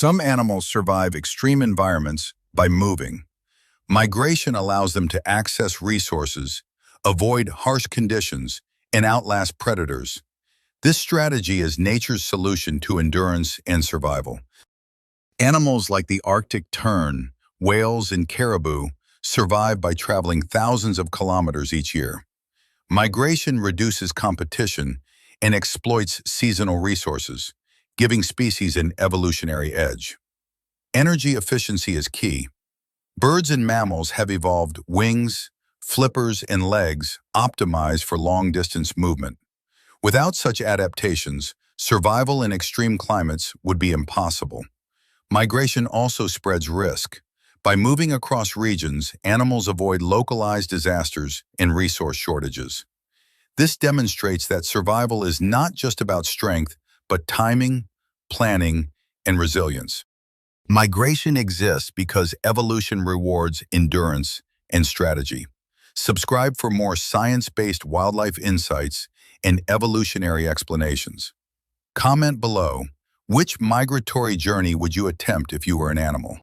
Some animals survive extreme environments by moving. Migration allows them to access resources, avoid harsh conditions, and outlast predators. This strategy is nature's solution to endurance and survival. Animals like the Arctic tern, whales, and caribou survive by traveling thousands of kilometers each year. Migration reduces competition and exploits seasonal resources, giving species an evolutionary edge. Energy efficiency is key. Birds and mammals have evolved wings, flippers, and legs optimized for long-distance movement. Without such adaptations, survival in extreme climates would be impossible. Migration also spreads risk. By moving across regions, animals avoid localized disasters and resource shortages. This demonstrates that survival is not just about strength, but timing, planning, and resilience. Migration exists because evolution rewards endurance and strategy. Subscribe for more science-based wildlife insights and evolutionary explanations. Comment below, which migratory journey would you attempt if you were an animal?